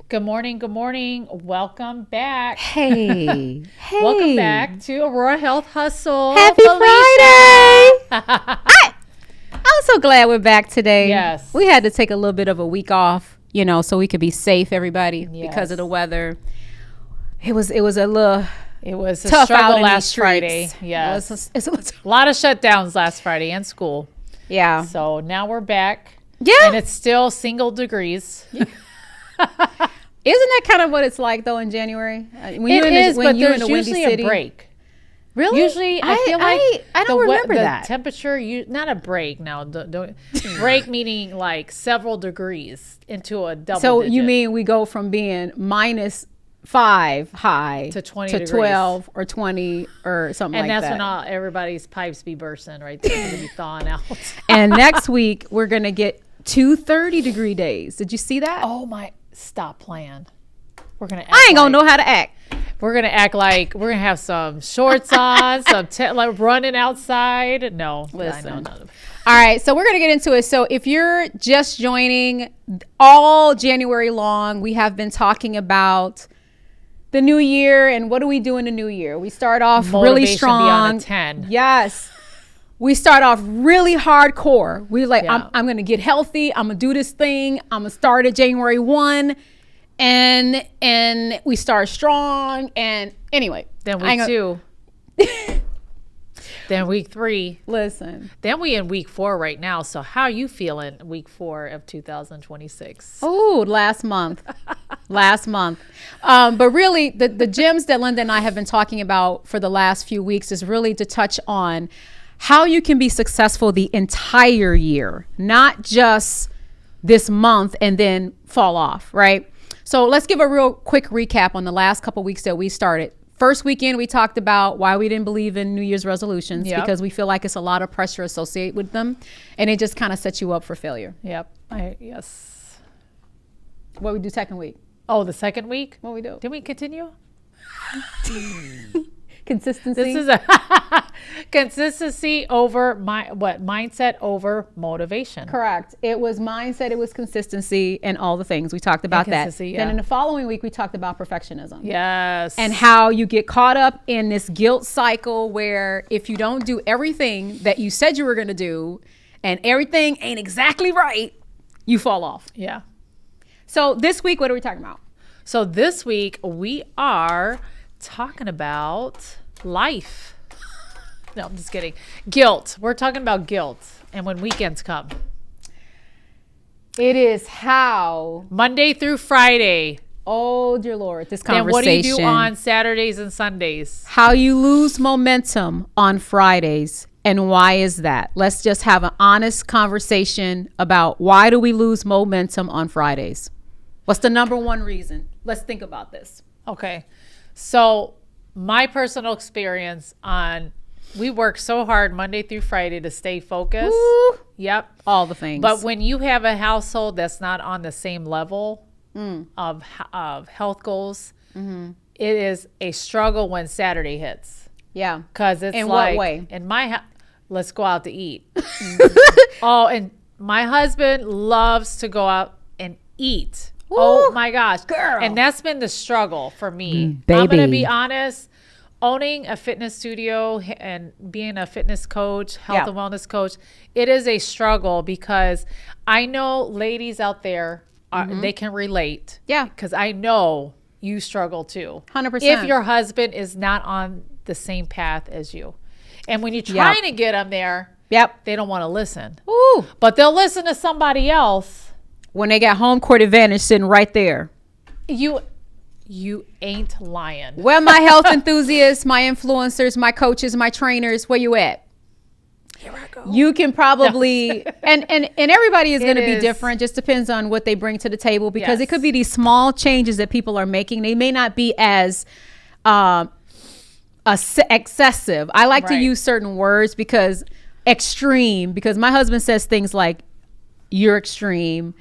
Good morning. Good morning. Welcome back. Hey. Welcome back to Aurora Health Hustle. Happy Felicia. Friday. I'm so glad we're back today. Yes. We had to take a little bit of a week off, so we could be safe, everybody, Yes. because of the weather. It was a little It was a tough struggle out in last these streets. Friday. Yes. It was A lot of shutdowns last Friday and school. yeah. So now we're back. Yeah. And it's still single degrees. Isn't that kind of what it's like though in January? When It is, but you're there's in a windy usually city? a break. Really? Usually, I feel like I don't remember that. The temperature, not a break now. Break meaning like several degrees into a double. So digit. you mean we go from being -5 high To 20 to degrees. 12 or 20 or something And like that's that. when everybody's pipes be bursting right there. It's gonna be thawing out. And next week we're gonna get 2 30-degree days. Did you see that? Oh my! Stop playing. We're gonna. I ain't gonna know how to act. We're gonna act like we're gonna have some shorts on, like running outside. No, Listen. I know none of. All right, so we're gonna get into it. So if you're just joining, all January long, we have been talking about the new year and what do we do in the new year. We start off really Motivation strong. beyond a 10. Yes. We start off really hardcore. We like, Yeah. I'm going to get healthy. I'm going to do this thing. I'm going to start at January 1. And we start strong. And anyway. Then week 2. Then week 3. Listen. Then we in week 4 right now. So how are you feeling week 4 of 2026? Oh, last month. But really, the gems that Lynda and I have been talking about for the last few weeks is really to touch on how you can be successful the entire year, not just this month and then fall off, right? So let's give a real quick recap on the last couple weeks that we started. First weekend, we talked about why we didn't believe in New Year's resolutions because we feel like it's a lot of pressure associated with them, and it just kind of sets you up for failure. Yep. Yes. What we do second week? Oh, the second week? What we do? Did we continue? Consistency. This is a consistency over mindset over motivation. Correct. It was mindset, it was consistency, and all the things. We talked about that. Consistency, Then yeah. in the following week, we talked about perfectionism. Yes. And how you get caught up in this guilt cycle where if you don't do everything that you said you were going to do and everything ain't exactly right, you fall off. Yeah. So this week, what are we talking about? So this week we are talking about life. No, I'm just kidding. Guilt. We're talking about guilt and when weekends come. It is how, Monday through Friday. oh dear Lord, this Then conversation. what do you do on Saturdays and Sundays? How you lose momentum on Fridays and why is that? Let's just have an honest conversation about why do we lose momentum on Fridays? What's the number one reason? Let's think about this. Okay. So my personal experience we work so hard Monday through Friday to stay focused. Woo. Yep. All the things. But when you have a household that's not on the same level of health goals, it is a struggle when Saturday hits. yeah. Because it's In like, what way? in my let's go out to eat. Oh, and my husband loves to go out and eat. Woo. Oh my gosh. Girl. And that's been the struggle for me. Baby. I'm going to be honest. Owning a fitness studio and being a fitness coach, health and wellness coach, it is a struggle because I know ladies out there, they can relate. Yeah. Because I know you struggle too. 100%. If your husband is not on the same path as you. And when you're trying to get them there, Yep. they don't want to listen. Ooh. But they'll listen to somebody else. When they got home court advantage sitting right there. You ain't lying. Where my health enthusiasts, my influencers, my coaches, my trainers, where you at? Here I go. You can probably and everybody is going to be is. different. Just depends on what they bring to the table because Yes. it could be these small changes that people are making. They may not be as excessive. I like to Right. use certain words because extreme, because my husband says things like you're extreme.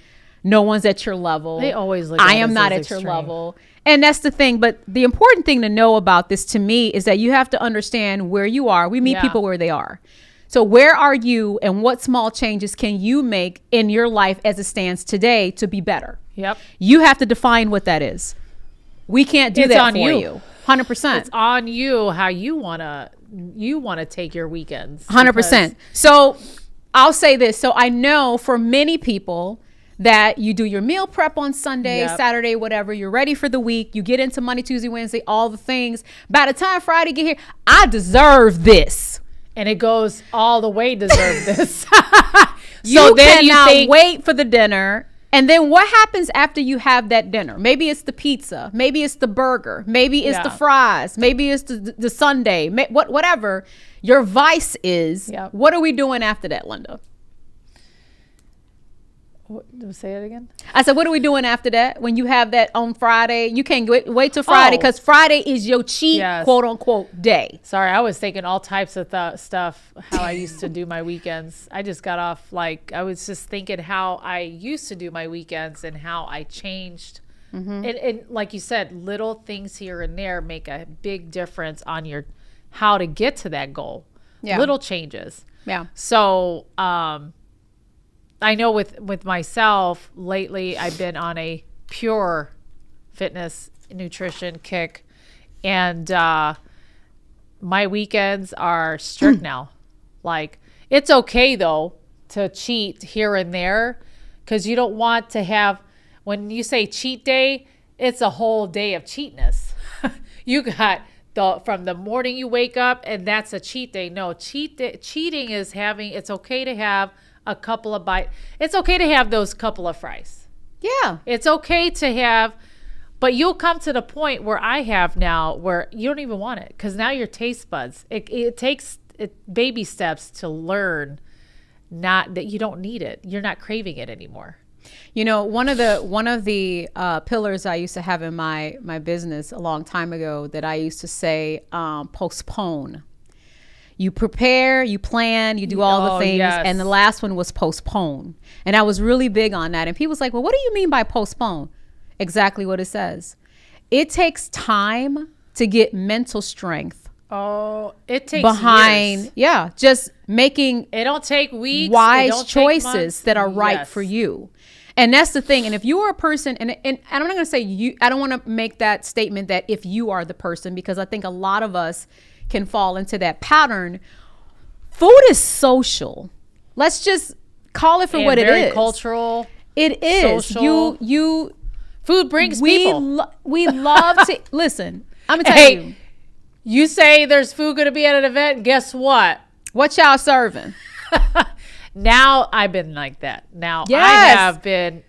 No one's at your level. They always look I at am us not as at your extreme. level. And that's the thing. But the important thing to know about this to me is that you have to understand where you are. We meet Yeah. people where they are. So where are you and what small changes can you make in your life as it stands today to be better? Yep. You have to define what that is. We can't do that for you. 100%. It's on you how you want to take your weekends. 100%. So I'll say this. So I know for many people that you do your meal prep on Sunday, Saturday, whatever. You're ready for the week. You get into Monday, Tuesday, Wednesday, all the things. By the time Friday get here, I deserve this. And it goes all the way deserve this. You cannot wait for the dinner. And then what happens after you have that dinner? Maybe it's the pizza. Maybe it's the burger. Maybe it's the fries. Maybe it's the sundae. Whatever your vice is. Yep. What are we doing after that, Lynda? Say it again. I said, what are we doing after that? When you have that on Friday, you can't wait till Friday because Friday is your cheat, quote unquote, day. Sorry, I was thinking all types of stuff, how I used to do my weekends. I just got off, I was just thinking how I used to do my weekends and how I changed. Mm-hmm. And like you said, little things here and there make a big difference on how to get to that goal. Yeah. Little changes. Yeah. So, I know with myself lately, I've been on a pure fitness nutrition kick, and my weekends are strict now. It's okay though to cheat here and there, because you don't want to have, when you say cheat day, it's a whole day of cheatness. You got from the morning you wake up and that's a cheat day. No, cheating is it's okay to have a couple of bites. It's okay to have those couple of fries. Yeah. It's okay to have, but you'll come to the point where I have now where you don't even want it, because now your taste buds, it takes baby steps to learn not that you don't need it. You're not craving it anymore. You know, one of the pillars I used to have in my business a long time ago that I used to say, postpone. You prepare, you plan, you do all the things. Yes. And the last one was postpone. And I was really big on that. And people was like, well, what do you mean by postpone? Exactly what it says. It takes time to get mental strength. Oh, it takes behind years. Yeah, just making it don't take weeks, wise choices that are right for you. And that's the thing. And if you are a person, and I'm not going to say you, I don't want to make that statement that if you are the person, because I think a lot of us can fall into that pattern. Food is social. Let's just call it for what it is. Very cultural. It is. Social. You. Food brings people. We love to listen. I'm gonna tell you. You say there's food going to be at an event. Guess what? What y'all serving? Now I've been like that. Now I have been.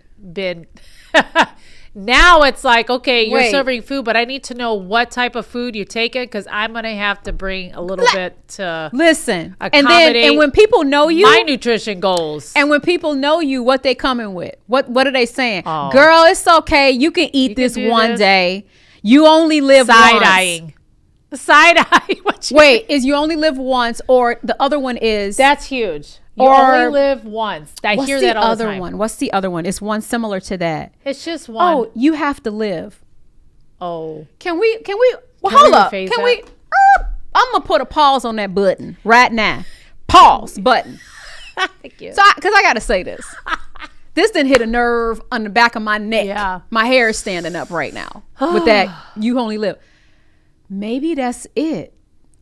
Now it's like, okay, you're serving food, but I need to know what type of food you're taking, because I'm going to have to bring a little bit to accommodate and when people know you, my nutrition goals. And when people know you, what they coming with? What are they saying? Oh. Girl, it's okay. You can eat this one day. You only live side-eyeing. Side-eye. Wait, is you only live once, or the other one is? That's huge. You only live once. I hear that all the time. What's the other one? It's one similar to that. It's just one. Oh, you have to live. Oh. Can we, well, hold up. Can we, I'm going to put a pause on that button right now. Pause button. Thank you. So, because I got to say this. This didn't hit a nerve on the back of my neck. Yeah. My hair is standing up right now with that you only live. Maybe that's it.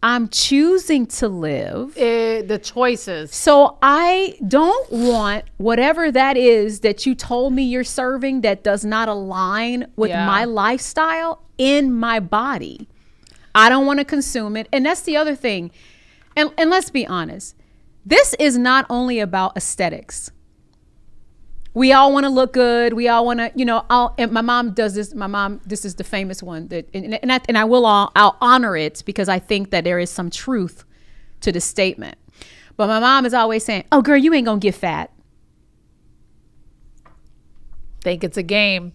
I'm choosing to live. The choices. So I don't want whatever that is that you told me you're serving that does not align with my lifestyle in my body. I don't want to consume it. And that's the other thing. And let's be honest. This is not only about aesthetics. We all want to look good. We all want to, and my mom does this. This is the famous one I'll honor it, because I think that there is some truth to the statement. But my mom is always saying, oh girl, you ain't going to get fat. Think it's a game.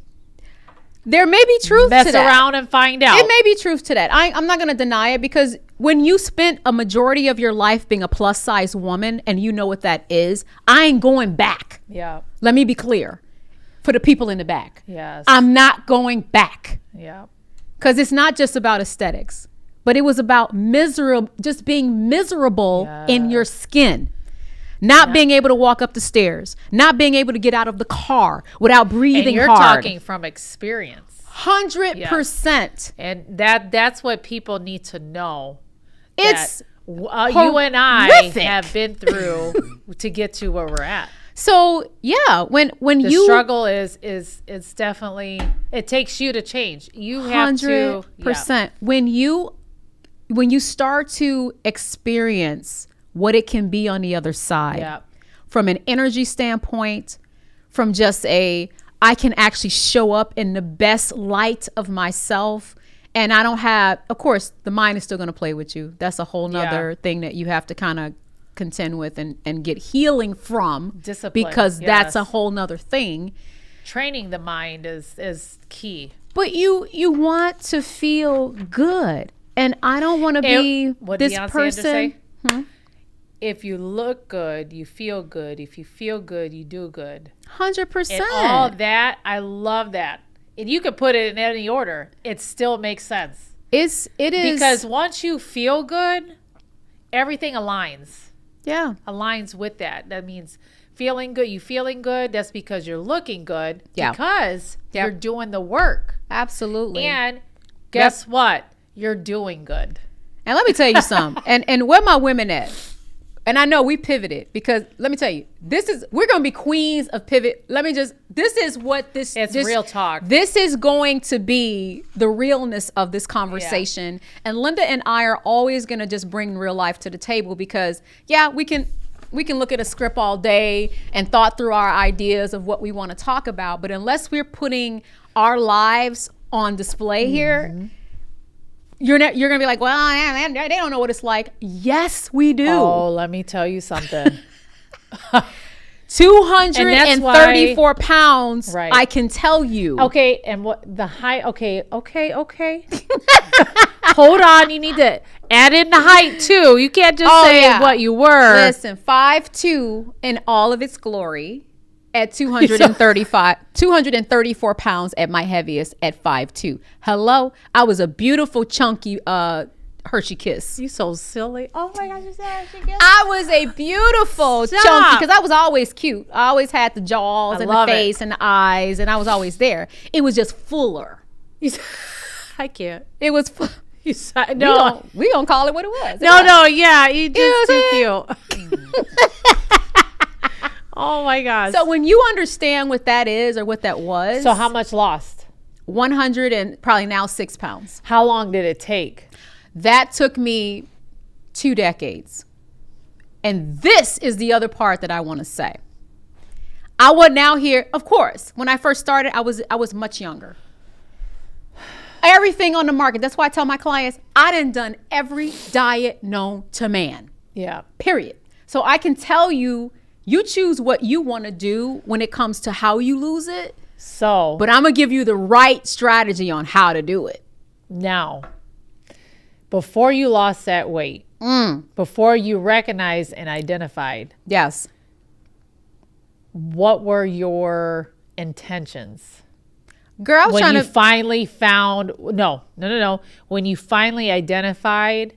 There may be truth to that. Mess around and find out. It may be truth to that. I'm not going to deny it, because when you spent a majority of your life being a plus size woman and you know what that is, I ain't going back. Yeah. Let me be clear for the people in the back. Yes. I'm not going back. Yeah. Because it's not just about aesthetics, but it was about just being miserable in your skin. not being able to walk up the stairs, not being able to get out of the car without breathing and you're hard. talking from experience. 100%. And that's what people need to know. It's you and I have been through to get to where we're at. So yeah, when The you struggle is definitely, it takes you to change. You have to 100%. When you start to experience what it can be on the other side, from an energy standpoint, from just I can actually show up in the best light of myself. And I don't have, of course, the mind is still going to play with you. That's a whole nother thing that you have to kind of contend with and get healing from. Discipline, because that's a whole nother thing. Training the mind is key. But you want to feel good. And I don't want to be what this Beyonce person. Had to say? If you look good, you feel good. If you feel good, you do good. 100%. And all that, I love that. And you can put it in any order. It still makes sense. It is. Because once you feel good, everything aligns. Yeah. Aligns with that. That means feeling good. You feeling good. That's because you're looking good. Yeah. Because you're doing the work. Absolutely. And guess what? You're doing good. And let me tell you something. and where my women at? And I know we pivoted because let me tell you, we're going to be queens of pivot. This is real talk. This is going to be the realness of this conversation. Yeah. And Lynda and I are always going to just bring real life to the table because we can look at a script all day and thought through our ideas of what we want to talk about. But unless we're putting our lives on display here, you're gonna be like, well, they don't know what it's like. Yes, we do. Oh, let me tell you something. 234 pounds. Right. I can tell you. Okay, and what the height? Okay. Hold on, you need to add in the height too. You can't just say what you were. Listen, 5'2" in all of its glory. At 234 pounds at my heaviest at 5'2". Hello, I was a beautiful chunky Hershey Kiss. You so silly. Oh my gosh, you said Hershey Kiss. I was a beautiful chunky because I was always cute. I always had the jaws and the face and the eyes, and I was always there. It was just fuller. I can't. It was. No, we gonna call it what it was. No, you just too cute. Oh my gosh. So when you understand what that is or what that was. So how much lost? 100 and probably now 6 pounds. How long did it take? That took me 2 decades. And this is the other part that I want to say. I was now here, of course, when I first started, I was much younger. Everything on the market. That's why I tell my clients, I done every diet known to man. Yeah. Period. So I can tell you, you choose what you want to do when it comes to how you lose it. But I'm going to give you the right strategy on how to do it. Now, before you lost that weight, before you recognized and identified. Yes. What were your intentions? Girl, I was when you finally found, no. When you finally identified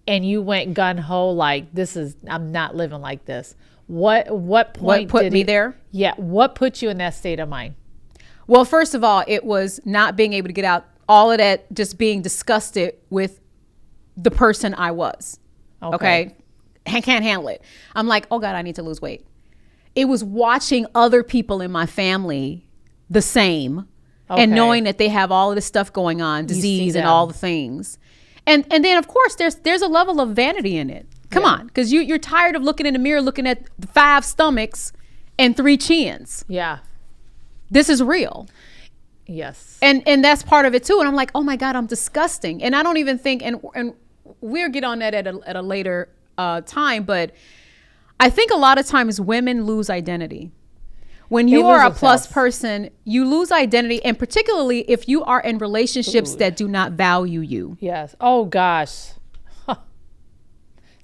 and you went gun ho, like I'm not living like this. What point put me there? Yeah. What put you in that state of mind? Well, first of all, it was not being able to get out, all of that, just being disgusted with the person I was. Okay. I can't handle it. I'm like, oh God, I need to lose weight. It was watching other people in my family the same and knowing that they have all of this stuff going on, disease and all the things. And then of course there's a level of vanity in it. Come on, because you're tired of looking in the mirror, looking at 5 stomachs and 3 chins. Yeah. This is real. Yes. And that's part of it too. And I'm like, oh my God, I'm disgusting. And I don't even think, and we'll get on that at a later time, but I think a lot of times women lose identity. When you are a plus person, you lose identity, and particularly if you are in relationships that do not value you. Yes. Oh gosh.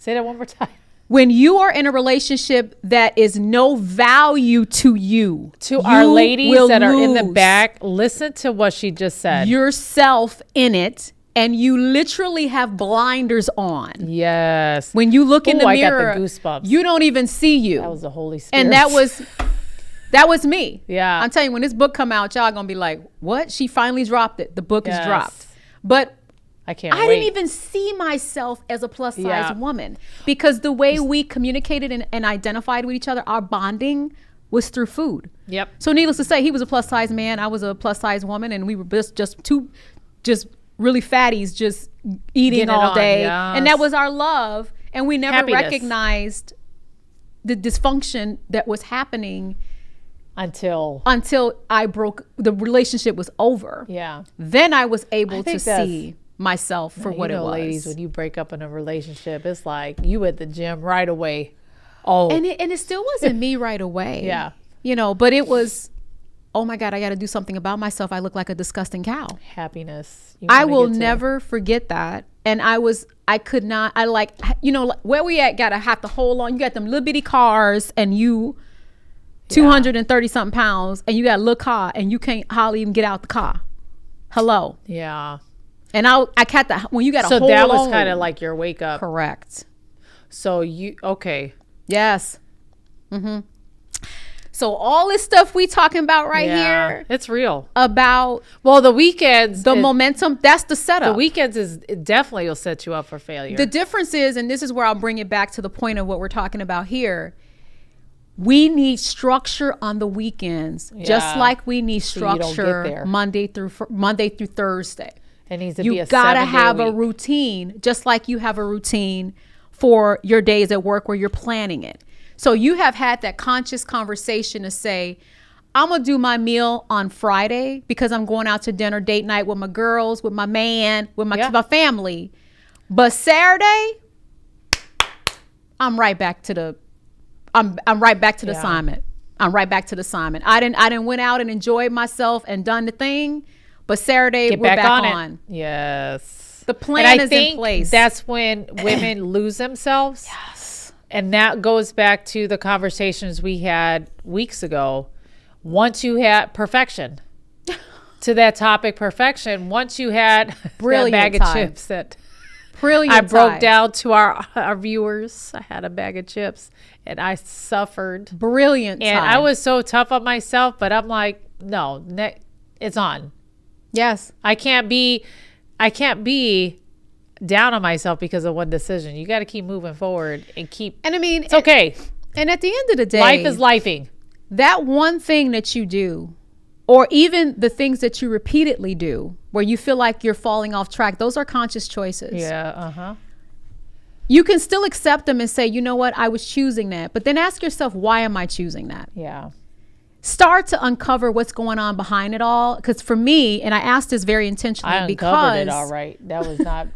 Say that one more time. When you are in a relationship that is no value to you. To our ladies that are in the back, listen to what she just said. Yourself in it, and you literally have blinders on. Yes. When you look in the mirror, I got the goosebumps. you don't even see you. That was the Holy Spirit. And that was me. Yeah. I'm telling you, when this book come out, y'all gonna be like, what? She finally dropped it. The book is dropped. But I didn't even see myself as a plus size woman, because the way we communicated and identified with each other, our bonding was through food. Yep. So needless to say, he was a plus size man. I was a plus size woman, and we were just two really fatties just eating all day. Yes. And that was our love. And we never recognized the dysfunction that was happening until the relationship was over. Yeah. Then I was able to see myself for what it was. Ladies, when you break up in a relationship, it's like you at the gym right away. Oh. And it still wasn't me right away. Yeah. You know, but it was, oh my God, I got to do something about myself. I look like a disgusting cow. Happiness. I will never forget that. And where we at, gotta have to hold on. You got them little bitty cars, and you 230 something pounds, and you got a little car, and you can't hardly even get out the car. Hello. Yeah. And I got that when you got a hold on. So that was kind of like your wake up. Correct. So okay. Yes. Mm-hmm. So all this stuff we talking about here, it's real. About the weekends, momentum, that's the setup. The weekends it definitely will set you up for failure. The difference is, and this is where I'll bring it back to the point of what we're talking about here, we need structure on the weekends, just like we need structure Monday through Thursday. It needs to be a 7-day week. You gotta have a routine, just like you have a routine for your days at work where you're planning it. So you have had that conscious conversation to say, I'm gonna do my meal on Friday because I'm going out to dinner, date night with my girls, with my man, with my family. But Saturday, I'm right back to the assignment. I'm right back to the assignment. I didn't went out and enjoyed myself and done the thing, but Saturday we're back on. Yes. The plan is in place. That's when women lose themselves. Yes. And that goes back to the conversations we had weeks ago. Once you had perfection, to that topic, perfection, once you had a bag of chips that I broke down to our viewers. I had a bag of chips and I suffered. Brilliant and time. I was so tough on myself, but I'm like, no, it's on. Yes. I can't be down on myself because of one decision. You got to keep moving forward and it's okay. And at the end of the day, life is lifing. That one thing that you do, or even the things that you repeatedly do where you feel like you're falling off track, those are conscious choices. Yeah. You can still accept them and say, you know what, I was choosing that. But then ask yourself, why am I choosing that? Yeah. Start to uncover what's going on behind it all. Because for me, and I asked this very intentionally, I uncovered it all right. That was not.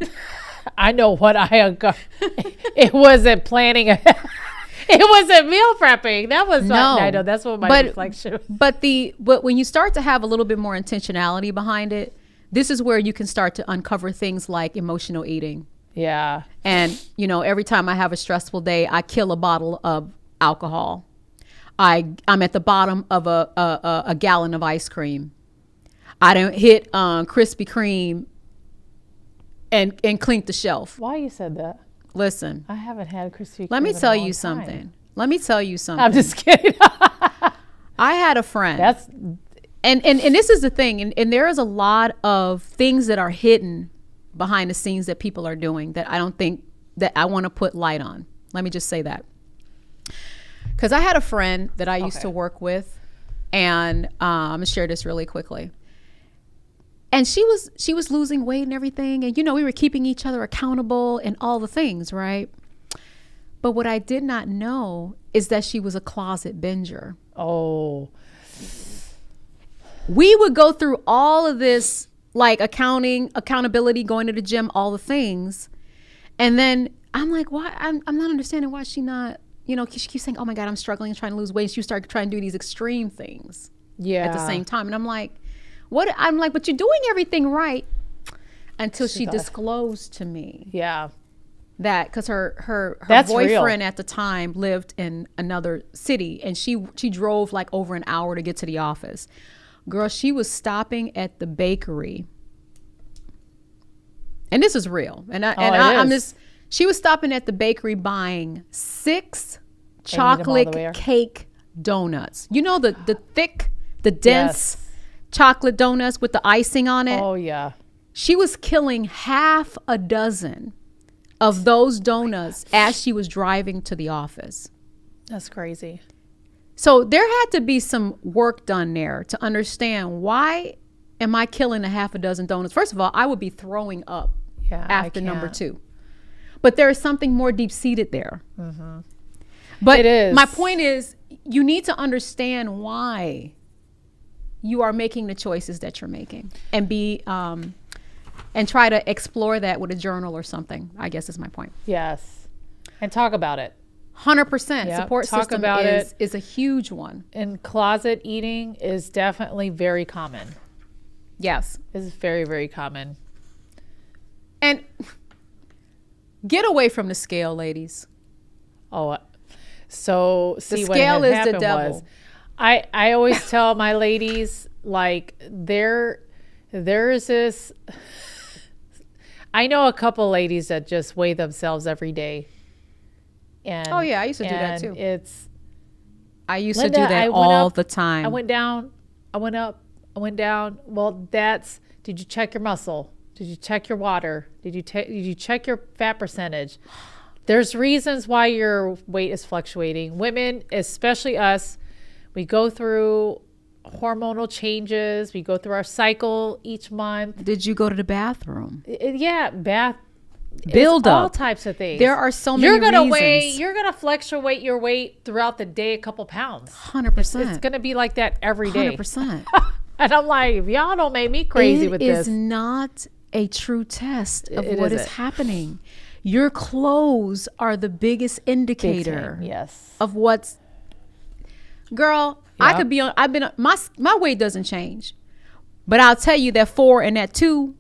I know what I uncovered. It wasn't planning. It wasn't meal prepping. That was not. I know that's what my reflection. But when you start to have a little bit more intentionality behind it, this is where you can start to uncover things like emotional eating. Yeah. And every time I have a stressful day, I kill a bottle of alcohol. I'm at the bottom of a gallon of ice cream. I don't hit Krispy Kreme and clink the shelf. Why you said that? Listen, I haven't had Krispy Kreme. Let me tell you something. I'm just kidding. I had a friend. And this is the thing, and there is a lot of things that are hidden behind the scenes that people are doing that I don't think that I want to put light on. Let me just say that. Because I had a friend that I used to work with, and I'm gonna share this really quickly. And she was losing weight and everything, and we were keeping each other accountable and all the things, right? But what I did not know is that she was a closet binger. Oh. We would go through all of this, like accountability, going to the gym, all the things, and then I'm like, why? I'm not understanding why she not. She keeps saying, oh my God, I'm struggling, trying to lose weight. She started trying to do these extreme things at the same time. And I'm like, what? I'm like, but you're doing everything right until she disclosed to me. Yeah. That because her boyfriend at the time lived in another city, and she drove like over an hour to get to the office. Girl, she was stopping at the bakery And this is real. I'm just, she was stopping at the bakery buying 6 chocolate cake donuts. You know, the thick, the dense chocolate donuts with the icing on it. Oh yeah. She was killing half a dozen of those donuts as she was driving to the office. That's crazy. So there had to be some work done there to understand, why am I killing a half a dozen donuts? First of all, I would be throwing up after number 2. But there is something more deep-seated there. Mm-hmm. But it is. My point is, you need to understand why you are making the choices that you're making, and and try to explore that with a journal or something, I guess is my point. Yes. And talk about it. 100%. Yep. Support talk system about is a huge one. And closet eating is definitely very common. Yes. It's very, very common. And get away from the scale, ladies. Oh, so see, the scale what is happened the devil. Was, I always tell my ladies, like, there is this. I know a couple ladies that just weigh themselves every day. And oh yeah, I used to do that too. I used to do that all the time. I went down, I went up, I went down. Well, did you check your muscle? Did you check your water? Did you check your fat percentage? There's reasons why your weight is fluctuating. Women, especially us, we go through hormonal changes. We go through our cycle each month. Did you go to the bathroom? Build up. All types of things. There are so many reasons. You're gonna fluctuate your weight throughout the day a couple pounds. 100%. It's gonna be like that every day. 100%. And I'm like, if y'all don't make me crazy with this. It is not a true test of what is happening. Your clothes are the biggest indicator of what's. Girl, I could be on. My weight doesn't change, but I'll tell you that 4 and that 2,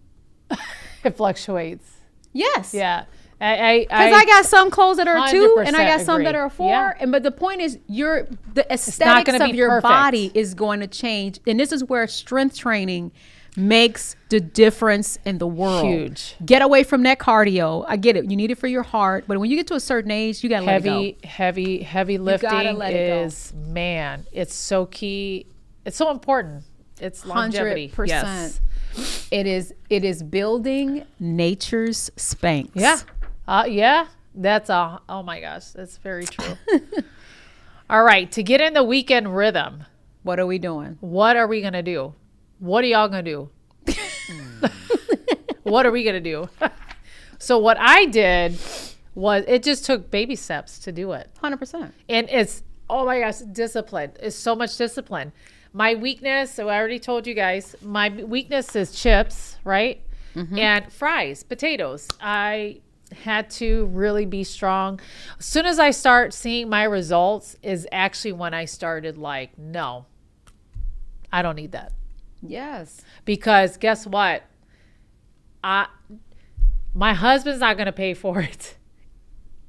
it fluctuates. Yes. Yeah. Because I got some clothes that are 2 and I got some agree. that are 4. Yeah. But the point is, the aesthetics of your body is going to change, and this is where strength training makes the difference in the world. Huge. Get away from that cardio. I get it. You need it for your heart, but when you get to a certain age, you gotta let it go. Heavy lifting is, man, it's so key. It's so important. It's longevity. 100%. Yes. It is building nature's Spanx. Yeah. That's oh my gosh, that's very true. All right, to get in the weekend rhythm. What are we doing? What are we going to do? What are y'all going to do? What are we going to do? So what I did was, it just took baby steps to do it. 100%. And it's, oh my gosh, discipline. It's so much discipline. My weakness, so I already told you guys, my weakness is chips, right? Mm-hmm. And fries, potatoes. I had to really be strong. As soon as I start seeing my results is actually when I started like, no, I don't need that. Yes. Because guess what? My husband's not going to pay for it.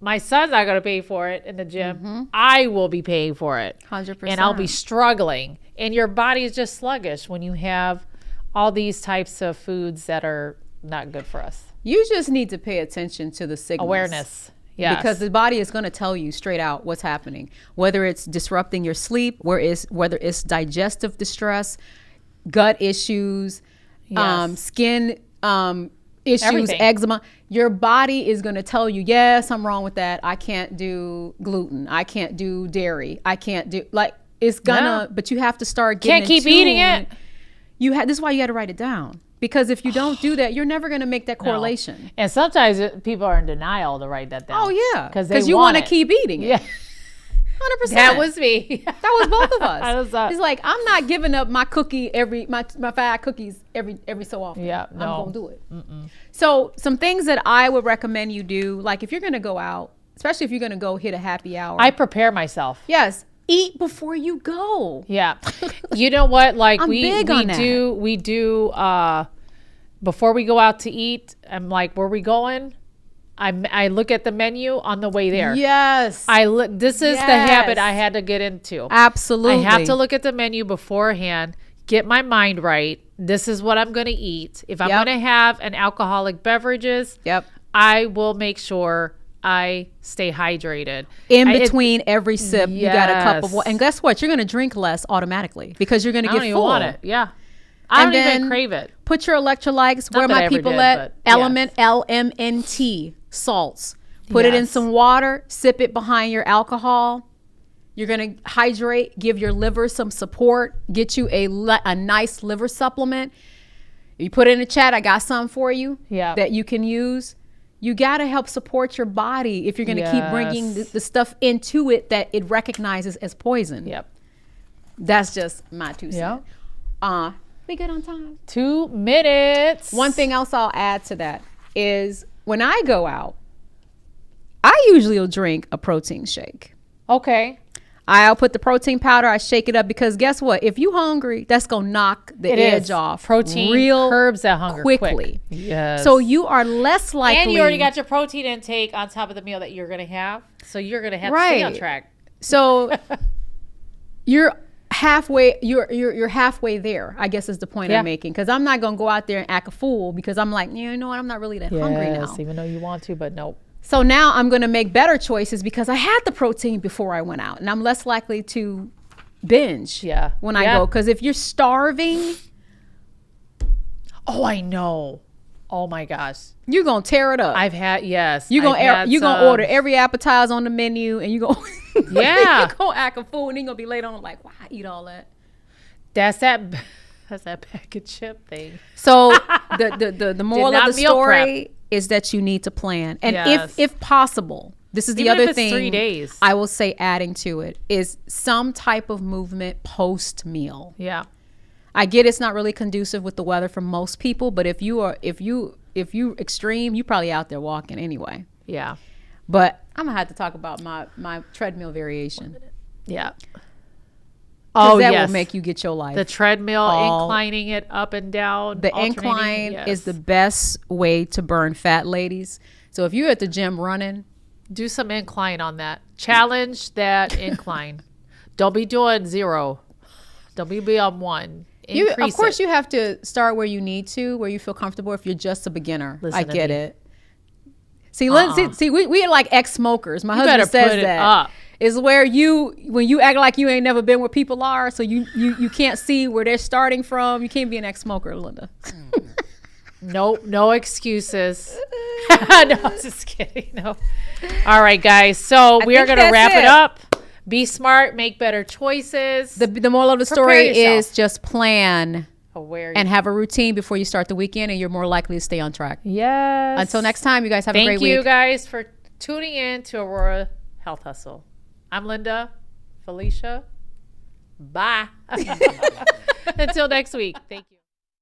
My son's not going to pay for it in the gym. Mm-hmm. I will be paying for it. 100%. And I'll be struggling. And your body is just sluggish when you have all these types of foods that are not good for us. You just need to pay attention to the signals. Awareness. Yes. Because the body is going to tell you straight out what's happening. Whether it's disrupting your sleep, whether it's digestive distress, gut issues, skin issues, everything. Eczema. Your body is going to tell you, yes, I'm wrong with that. I can't do gluten. I can't do dairy. I can't do, like, it's gonna, but you have to start getting Can't keep eating it. This is why you got to write it down. Because if you don't do that, you're never going to make that correlation. No. And sometimes people are in denial to write that down. Oh, yeah. Because you want to keep eating it. Yeah. 100%. That was me. That was both of us. It's like, I'm not giving up my cookie my 5 cookies every so often. Yeah, no. I'm going to do it. Mm-mm. So some things that I would recommend you do, like if you're going to go out, especially if you're going to go hit a happy hour. I prepare myself. Yes. Eat before you go. Yeah. You know what? Like we do before we go out to eat, I'm like, where are we going? I look at the menu on the way there. Yes. This is the habit I had to get into. Absolutely. I have to look at the menu beforehand, get my mind right. This is what I'm going to eat. If I'm going to have an alcoholic beverages, I will make sure I stay hydrated. In between every sip, you got a cup of water. And guess what? You're going to drink less automatically because you're going to get full. I don't even want it. Yeah. I don't even crave it. Put your electrolytes. Where my people at? Element, LMNT, salts. Put it in some water. Sip it behind your alcohol. You're going to hydrate, give your liver some support, get you a nice liver supplement. You put it in the chat, I got some for you that you can use. You got to help support your body if you're going to keep bringing the stuff into it that it recognizes as poison. That's just my 2 cents. We good on time? 2 minutes. One thing else I'll add to that is when I go out, I usually will drink a protein shake. Okay. I'll put the protein powder, I shake it up because guess what? If you hungry, that's going to knock the edge off. Protein curbs that hunger quickly. Yes. So you are less likely. And you already got your protein intake on top of the meal that you're going to have. So you're going to have to stay on track. So you're halfway there, I guess is the point I'm making. Because I'm not going to go out there and act a fool because I'm like, you know what? I'm not really that hungry now. Even though you want to, but nope. So now I'm going to make better choices because I had the protein before I went out. And I'm less likely to binge when I go. Because if you're starving. Oh, I know. Oh, my gosh. You're going to tear it up. I've had, You're going to order every appetizer on the menu. And you're going to act a fool. And then you're going to be late on like, why I eat all that? That's that bag of chip thing. So the moral of the story is that you need to plan. And if possible, this is the other thing 3 days. I will say adding to it is some type of movement post meal. Yeah. I get it's not really conducive with the weather for most people, but if you extreme, you probably out there walking anyway. Yeah. But I'm gonna have to talk about my treadmill variation. Yeah. That will make you get your life. The treadmill, inclining it up and down. The incline is the best way to burn fat, ladies. So if you're at the gym running, do some incline on that. Challenge that incline. Don't be doing 0. Don't be on 1. Of course, you have to start where you need to, where you feel comfortable. If you're just a beginner, I get it. See, we like ex-smokers. My husband says that. Is where when you act like you ain't never been where people are, so you can't see where they're starting from. You can't be an ex-smoker, Lynda. Nope, no excuses. No, I'm just kidding. No. All right, guys. So we are going to wrap it up. Be smart, make better choices. The moral of the story is just plan and have a routine before you start the weekend, and you're more likely to stay on track. Yes. Until next time, you guys have a great week. Thank you guys for tuning in to Aurora Health Hustle. I'm Lynda. Felicia. Bye. Until next week. Thank you.